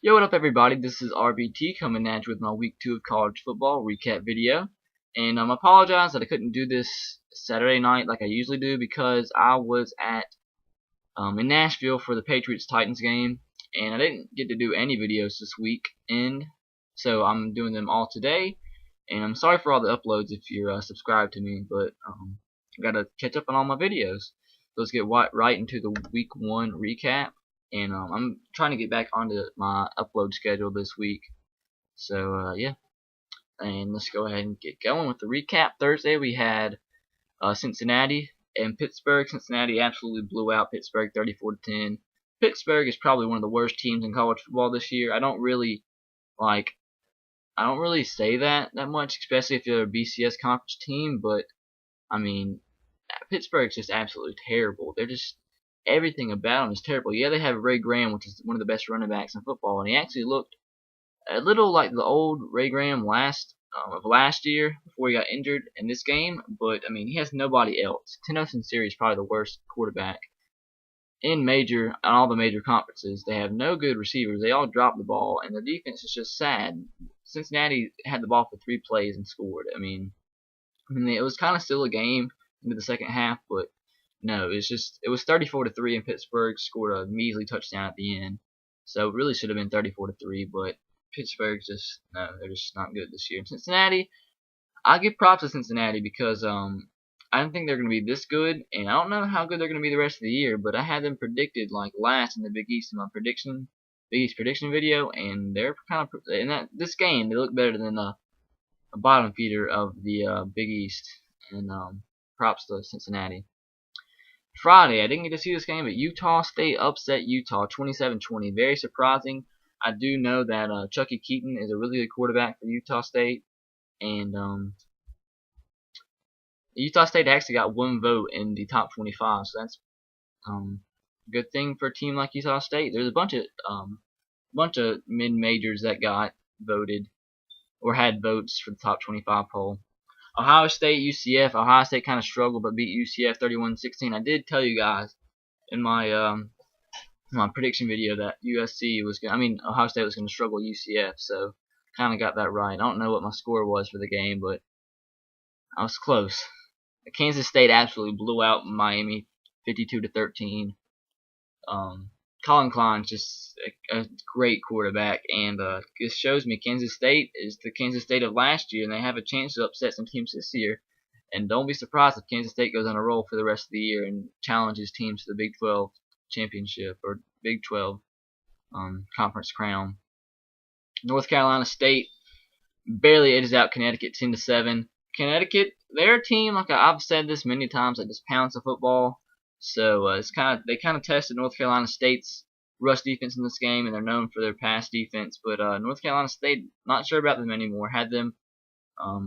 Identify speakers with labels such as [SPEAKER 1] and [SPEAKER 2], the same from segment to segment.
[SPEAKER 1] Yo, what up everybody, this is RBT coming at you with my week 2 of college football recap video. And I apologize that I couldn't do this Saturday night like I usually do because I was at in Nashville for the Patriots-Titans game. And I didn't get to do any videos this weekend, so I'm doing them all today. And I'm sorry for all the uploads if you're subscribed to me, but I gotta catch up on all my videos. So let's get right into the week 1 recap. And I'm trying to get back onto my upload schedule this week. So yeah, and let's go ahead and get going with the recap. Thursday we had Cincinnati and Pittsburgh. Cincinnati absolutely blew out Pittsburgh 34-10. Pittsburgh is probably one of the worst teams in college football this year. I don't really say that much, especially if you're a BCS conference team, but I mean, Pittsburgh's just absolutely terrible. They're just everything about him is terrible. Yeah, they have Ray Graham, which is one of the best running backs in football, and he actually looked a little like the old Ray Graham of last year before he got injured in this game. But I mean, he has nobody else. Tino Sinceri is probably the worst quarterback in all the major conferences. They have no good receivers. They all drop the ball, and the defense is just sad. Cincinnati had the ball for 3 plays and scored. I mean, it was kind of still a game into the second half, but no, it was 34-3, and Pittsburgh scored a measly touchdown at the end. So it really should have been 34-3, but Pittsburgh's they're just not good this year. And Cincinnati, I give props to Cincinnati because I didn't think they're going to be this good, and I don't know how good they're going to be the rest of the year, but I had them predicted like last in the Big East in my Big East prediction video, and they're kind of this game they look better than a bottom feeder of the Big East, and props to Cincinnati. Friday, I didn't get to see this game, but Utah State upset Utah 27-20. Very surprising. I do know that Chucky Keaton is a really good quarterback for Utah State, and Utah State actually got 1 vote in the top 25, so that's a good thing for a team like Utah State. There's a bunch of mid-majors that got voted or had votes for the top 25 poll. Ohio State, UCF. Ohio State kind of struggled but beat UCF 31-16. I did tell you guys in my prediction video that Ohio State was going to struggle UCF, so kind of got that right. I don't know what my score was for the game, but I was close. Kansas State absolutely blew out Miami 52-13. Colin Klein's just a great quarterback, and this shows me Kansas State is the Kansas State of last year, and they have a chance to upset some teams this year. And don't be surprised if Kansas State goes on a roll for the rest of the year and challenges teams to the Big 12 championship or Big 12 conference crown. North Carolina State barely edges out Connecticut 10-7. Connecticut, they're a team, like I've said this many times, that just pounds the football. So they kind of tested North Carolina State's rush defense in this game, and they're known for their pass defense. But North Carolina State, not sure about them anymore. Had them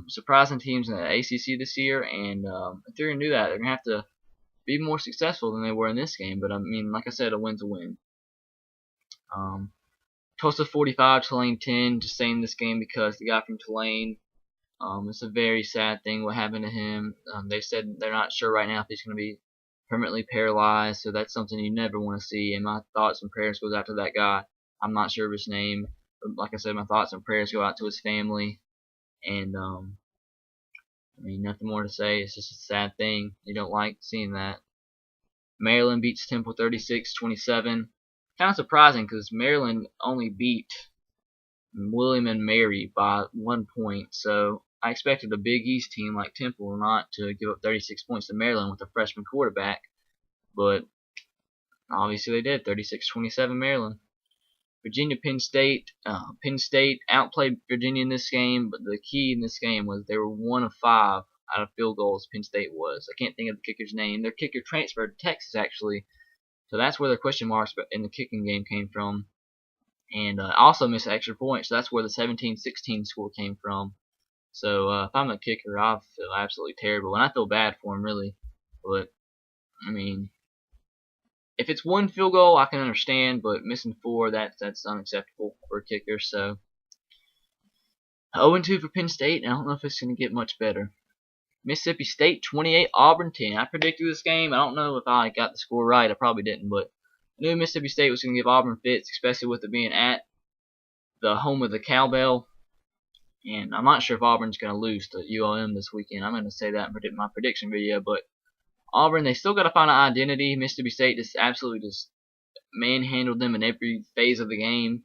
[SPEAKER 1] surprising teams in the ACC this year, and if they're gonna do that, they're gonna have to be more successful than they were in this game. But I mean, like I said, a win's a win. Tulsa 45, Tulane 10. Just saying this game because the guy from Tulane. It's a very sad thing what happened to him. They said they're not sure right now if he's gonna be permanently paralyzed, so that's something you never want to see, and my thoughts and prayers goes out to that guy. I'm not sure of his name, but like I said, my thoughts and prayers go out to his family, and I mean, nothing more to say. It's just a sad thing. You don't like seeing that. Maryland beats Temple 36-27. Kind of surprising because Maryland only beat William and Mary by 1 point, so I expected a Big East team like Temple not to give up 36 points to Maryland with a freshman quarterback, but obviously they did. 36-27 Maryland. Virginia Penn State. Penn State outplayed Virginia in this game, but the key in this game was they were 1 of 5 out of field goals. Penn State was. I can't think of the kicker's name. Their kicker transferred to Texas actually, so that's where their question marks in the kicking game came from. And also missed an extra point, so that's where the 17-16 score came from. So if I'm a kicker, I feel absolutely terrible, and I feel bad for him really. But I mean, if it's 1 field goal, I can understand, but missing 4, that's unacceptable for a kicker. So 0-2 for Penn State, and I don't know if it's going to get much better. Mississippi State 28, Auburn 10. I predicted this game. I don't know if I got the score right. I probably didn't, but I knew Mississippi State was going to give Auburn fits, especially with it being at the home of the cowbell. And I'm not sure if Auburn's going to lose to ULM this weekend. I'm going to say that in my prediction video. But Auburn, they still got to find an identity. Mississippi State just absolutely just manhandled them in every phase of the game.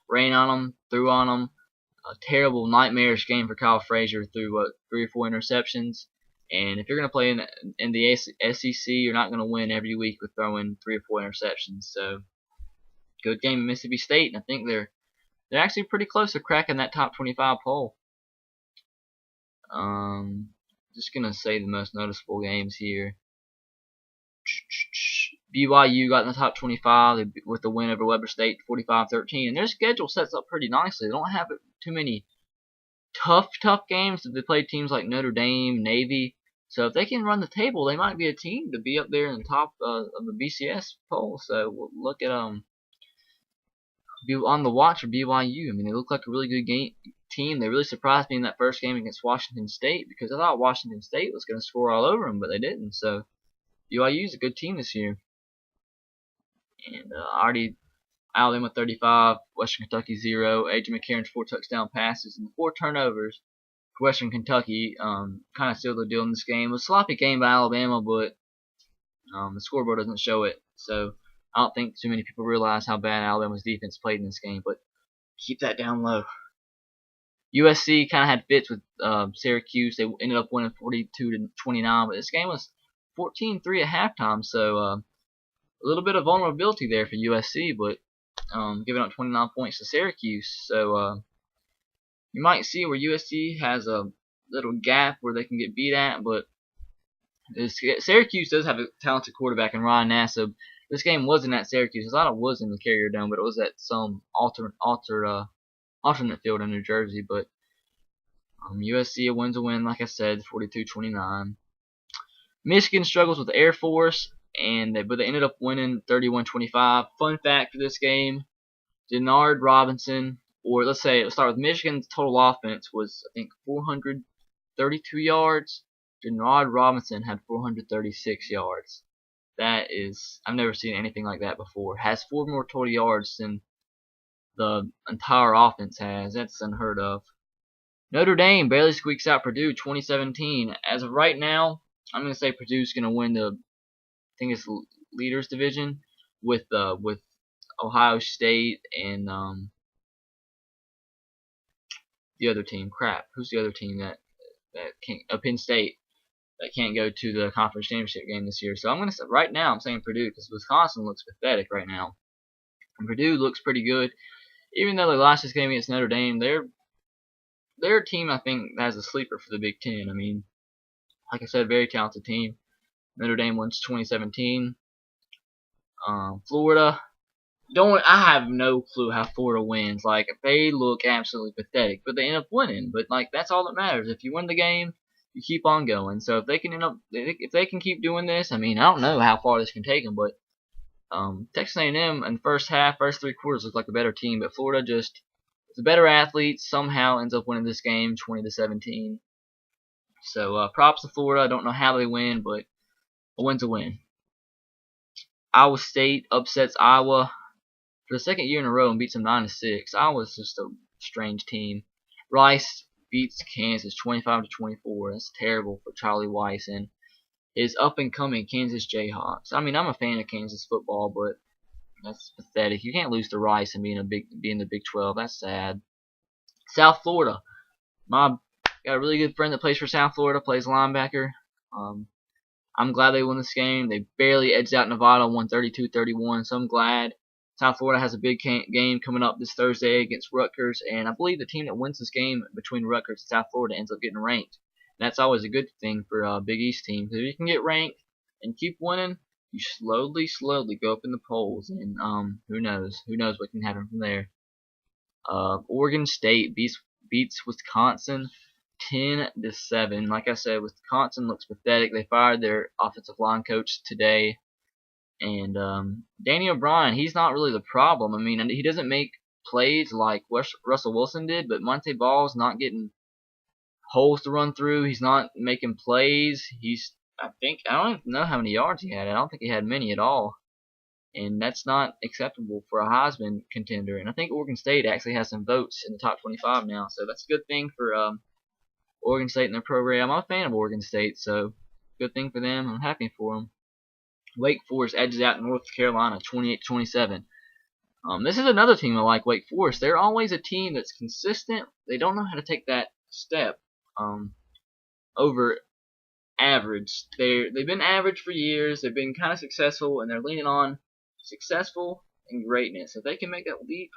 [SPEAKER 1] Ran on them, threw on them. A terrible, nightmarish game for Kyle Frazier. Threw 3 or 4 interceptions. And if you're going to play in the SEC, you're not going to win every week with throwing 3 or 4 interceptions. So good game in Mississippi State, and I think they're actually pretty close to cracking that top 25 poll. Just gonna say the most noticeable games here. BYU got in the top 25 with the win over Weber State, 45-13, and their schedule sets up pretty nicely. They don't have too many tough games. They play teams like Notre Dame, Navy. So if they can run the table, they might be a team to be up there in the top of the BCS poll. So we'll look at be on the watch for BYU. I mean, they look like a really good team. They really surprised me in that first game against Washington State because I thought Washington State was going to score all over them, but they didn't. So BYU is a good team this year. And already Alabama 35, Western Kentucky 0. A.J. McCarron's 4 touchdown passes and 4 turnovers for Western Kentucky kind of sealed the deal in this game. It was a sloppy game by Alabama, but the scoreboard doesn't show it. So I don't think too many people realize how bad Alabama's defense played in this game, but keep that down low. USC kind of had fits with Syracuse. They ended up winning 42-29, but this game was 14-3 at halftime, so a little bit of vulnerability there for USC, but giving up 29 points to Syracuse. So you might see where USC has a little gap where they can get beat at, but Syracuse does have a talented quarterback in Ryan Nassib. This game wasn't at Syracuse. I thought it was in the Carrier Dome, but it was at some alternate field in New Jersey. But USC wins a win, like I said, 42-29. Michigan struggles with the Air Force, but they ended up winning 31-25. Fun fact for this game: Denard Robinson, or let's start with Michigan's total offense was I think 432 yards. Denard Robinson had 436 yards. That is, I've never seen anything like that before. Has 4 more total yards than the entire offense has. That's unheard of. Notre Dame barely squeaks out Purdue 2017. As of right now, I'm going to say Purdue's going to win I think it's Leaders Division with Ohio State and the other team. Crap, who's the other team that can't? Penn State. That can't go to the conference championship game this year. So I'm going to say right now I'm saying Purdue because Wisconsin looks pathetic right now. And Purdue looks pretty good. Even though they lost this game against Notre Dame, they're a team I think that has a sleeper for the Big Ten. I mean, like I said, very talented team. Notre Dame wins 2017. Florida, I have no clue how Florida wins. Like, they look absolutely pathetic, but they end up winning. But like, that's all that matters. If you win the game, you keep on going. So if they can keep doing this, I mean, I don't know how far this can take them, but Texas A&M in the first 3 quarters looked like a better team, but Florida just is a better athlete. Somehow ends up winning this game, 20-17. So props to Florida. I don't know how they win, but a win's a win. Iowa State upsets Iowa for the second year in a row and beats them 9-6. Iowa's just a strange team. Rice beats Kansas 25-24. That's terrible for Charlie Weiss and his up-and-coming Kansas Jayhawks. I mean, I'm a fan of Kansas football, but that's pathetic. You can't lose to Rice and be in the Big 12. That's sad. South Florida. Got a really good friend that plays for South Florida, plays linebacker. I'm glad they won this game. They barely edged out Nevada, won 32-31, so I'm glad. South Florida has a big game coming up this Thursday against Rutgers, and I believe the team that wins this game between Rutgers and South Florida ends up getting ranked. And that's always a good thing for a Big East team, because if you can get ranked and keep winning, you slowly go up in the polls, and who knows what can happen from there. Oregon State beats Wisconsin 10-7. Like I said, Wisconsin looks pathetic. They fired their offensive line coach today. And Danny O'Brien, he's not really the problem. I mean, he doesn't make plays like Russell Wilson did, but Monte Ball's not getting holes to run through. He's not making plays. I don't even know how many yards he had. I don't think he had many at all. and that's not acceptable for a Heisman contender. And I think Oregon State actually has some votes in the top 25 now, so that's a good thing for Oregon State and their program. I'm a fan of Oregon State, so good thing for them. I'm happy for them. Wake Forest edges out North Carolina 28-27. This is another team I like, Wake Forest. They're always a team that's consistent. They don't know how to take that step over average. They've been average for years. They've been kind of successful, and they're leaning on successful and greatness. If they can make that leap,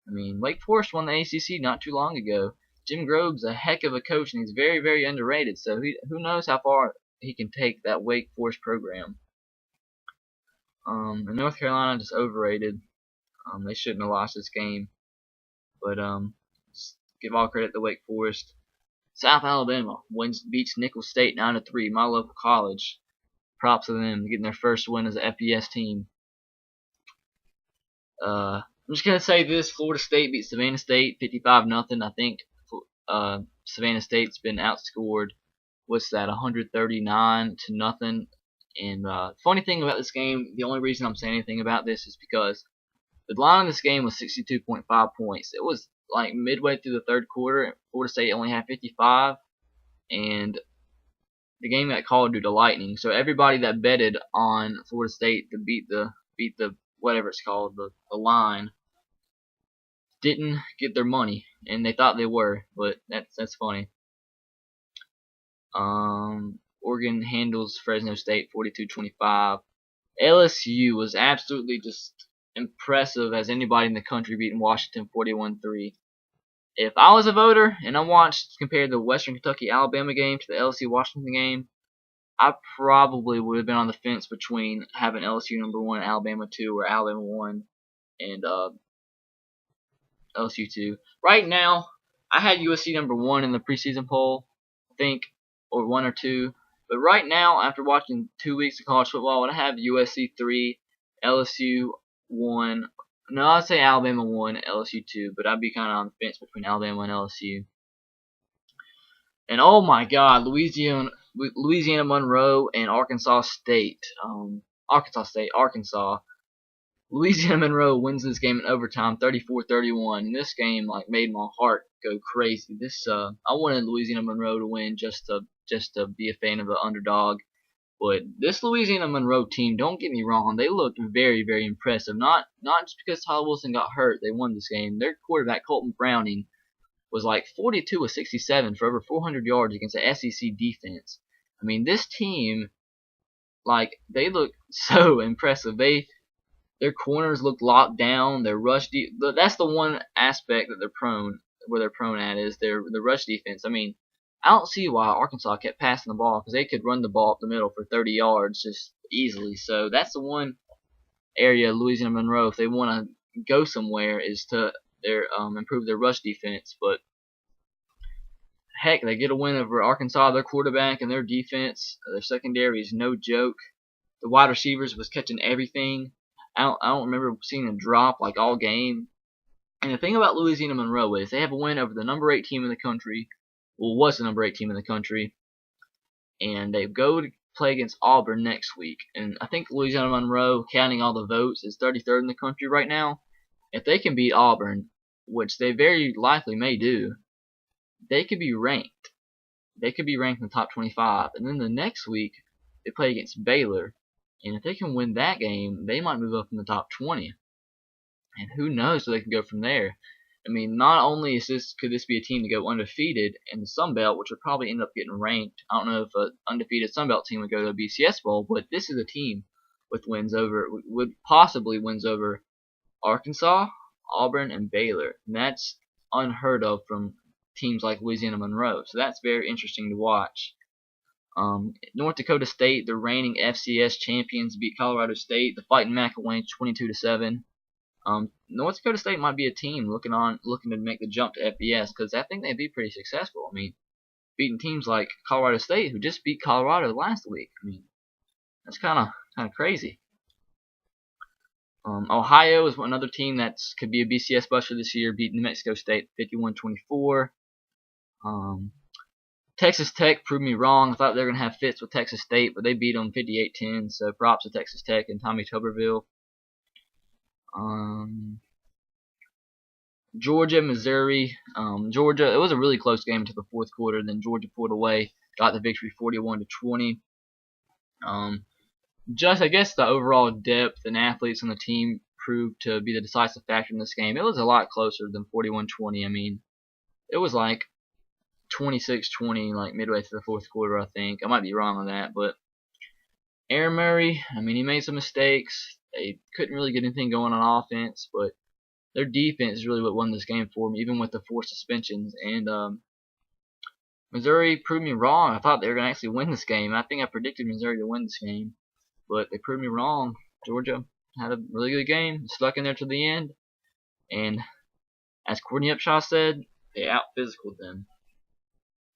[SPEAKER 1] I mean, Wake Forest won the ACC not too long ago. Jim Grobe's a heck of a coach, and he's very, very underrated. So who knows how far he can take that Wake Forest program. And North Carolina just overrated. They shouldn't have lost this game. But give all credit to Wake Forest. South Alabama beats Nicholls State 9-3, my local college. Props to them getting their first win as an FBS team. I'm just gonna say this: Florida State beat Savannah State 55-0. I think Savannah State's been outscored. What's that? 139-0. And funny thing about this game, the only reason I'm saying anything about this is because the line of this game was 62.5 points. It was like midway through the third quarter. Florida State only had 55, and the game got called due to lightning. So everybody that betted on Florida State to beat the whatever it's called, the line, didn't get their money, and they thought they were, but that's funny. Oregon handles Fresno State 42-25. LSU was absolutely just impressive as anybody in the country beating Washington 41-3. If I was a voter and I compared the Western Kentucky Alabama game to the LSU Washington game, I probably would have been on the fence between having LSU number 1 and Alabama 2, or Alabama 1 and LSU 2. Right now, I had USC number 1 in the preseason poll, I think, or 1 or 2. But right now, after watching 2 weeks of college football, I have USC 3, LSU 1. No, I'd say Alabama 1, LSU 2, but I'd be kind of on the fence between Alabama and LSU. And oh my God, Louisiana Monroe and Arkansas State. Arkansas. Louisiana Monroe wins this game in overtime, 34-31. And this game made my heart go crazy. I wanted Louisiana Monroe to win just to be a fan of the underdog. But this Louisiana Monroe team, don't get me wrong, they looked very, very impressive. Not just because Tyler Wilson got hurt, they won this game. Their quarterback, Colton Browning, was like 42 of 67 for over 400 yards against the SEC defense. I mean, this team, they look so impressive. Their corners look locked down. Their rush that's the one aspect that they're prone at is the rush defense. I mean, I don't see why Arkansas kept passing the ball, because they could run the ball up the middle for 30 yards just easily. So that's the one area Louisiana Monroe, if they want to go somewhere, is to improve their rush defense. But heck, they get a win over Arkansas. Their quarterback and their defense, their secondary is no joke. The wide receivers was catching everything. I don't remember seeing a drop all game. And the thing about Louisiana Monroe is they have a win over the number 8 team in the country. Well, was the number 8 team in the country. And they go to play against Auburn next week. And I think Louisiana Monroe, counting all the votes, is 33rd in the country right now. If they can beat Auburn, which they very likely may do, they could be ranked. They could be ranked in the top 25. And then the next week, they play against Baylor. And if they can win that game, they might move up in the top 20. And who knows where they can go from there. I mean, not only could this be a team to go undefeated in the Sun Belt, which would probably end up getting ranked. I don't know if an undefeated Sun Belt team would go to a BCS Bowl, but this is a team with possibly wins over Arkansas, Auburn, and Baylor. And that's unheard of from teams like Louisiana Monroe. So that's very interesting to watch. North Dakota State, the reigning FCS champions, beat Colorado State. The Fighting McElwain 22-7. North Dakota State might be a team looking to make the jump to FBS, because I think they'd be pretty successful. I mean, beating teams like Colorado State, who just beat Colorado last week. I mean, that's kind of crazy. Ohio is another team that could be a BCS buster this year, beating New Mexico State 51-24. Texas Tech proved me wrong. I thought they were going to have fits with Texas State, but they beat them 58-10, so props to Texas Tech and Tommy Tuberville. Georgia, Missouri. Georgia. It was a really close game until the fourth quarter. Then Georgia pulled away, got the victory, 41-20. Just I guess the overall depth and athletes on the team proved to be the decisive factor in this game. It was a lot closer than 41-20. I mean, it was like 26-20, like midway through the fourth quarter. I think I might be wrong on that, but Aaron Murray. I mean, he made some mistakes. They couldn't really get anything going on offense, but their defense is really what won this game for them, even with the 4 suspensions. And Missouri proved me wrong. I thought they were going to actually win this game. I think I predicted Missouri to win this game, but they proved me wrong. Georgia had a really good game, stuck in there to the end, and as Courtney Upshaw said, they out-physicaled them.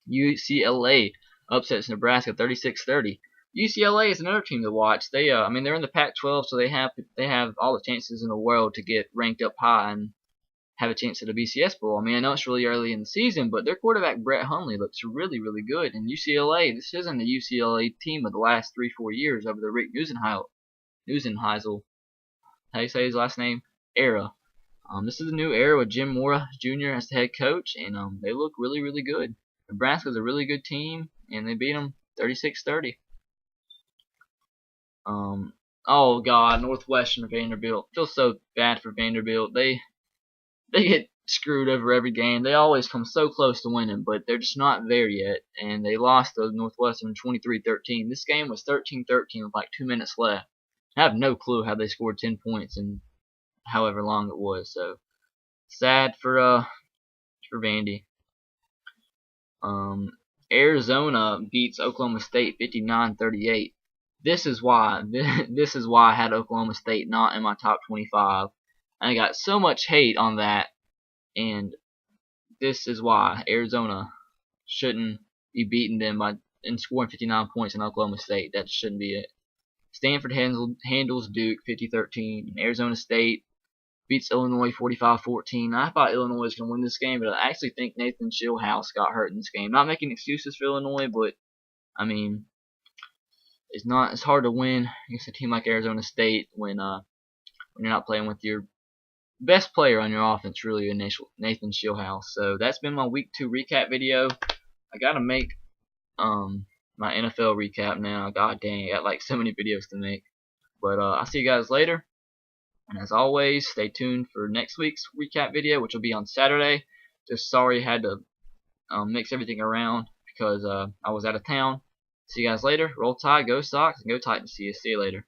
[SPEAKER 1] UCLA upsets Nebraska 36-30. UCLA is another team to watch. I mean, they're in the Pac-12, so they have all the chances in the world to get ranked up high and have a chance at a BCS bowl. I mean, I know it's really early in the season, but their quarterback Brett Hundley looks really, really good. And UCLA, this isn't the UCLA team of the last 3-4 years over the Rick Neusenheisel, how you say his last name, era. This is a new era with Jim Mora Jr. as the head coach, and they look really, really good. Nebraska's a really good team, and they beat them 36-30. Oh God, Northwestern Vanderbilt. Feel so bad for Vanderbilt. They get screwed over every game. They always come so close to winning, but they're just not there yet. And they lost to Northwestern 23-13. This game was 13-13 with like 2 minutes left. I have no clue how they scored 10 points in however long it was. So sad for Vandy. Arizona beats Oklahoma State 59-38. This is why I had Oklahoma State not in my top 25. I got so much hate on that, and this is why Arizona shouldn't be beating them and scoring 59 points in Oklahoma State. That shouldn't be it. Stanford handles Duke 50-13. Arizona State beats Illinois 45-14. I thought Illinois was going to win this game, but I actually think Nathan Schillhouse got hurt in this game. Not making excuses for Illinois, but I mean, it's hard to win against a team like Arizona State when you're not playing with your best player on your offense, really, Nathan Schillhouse. So that's been my week 2 recap video. I gotta make my NFL recap now. God dang, I got like so many videos to make. But I'll see you guys later. And as always, stay tuned for next week's recap video, which will be on Saturday. Just sorry I had to mix everything around because I was out of town. See you guys later. Roll Tide, go Sox, and go Titans. See you later.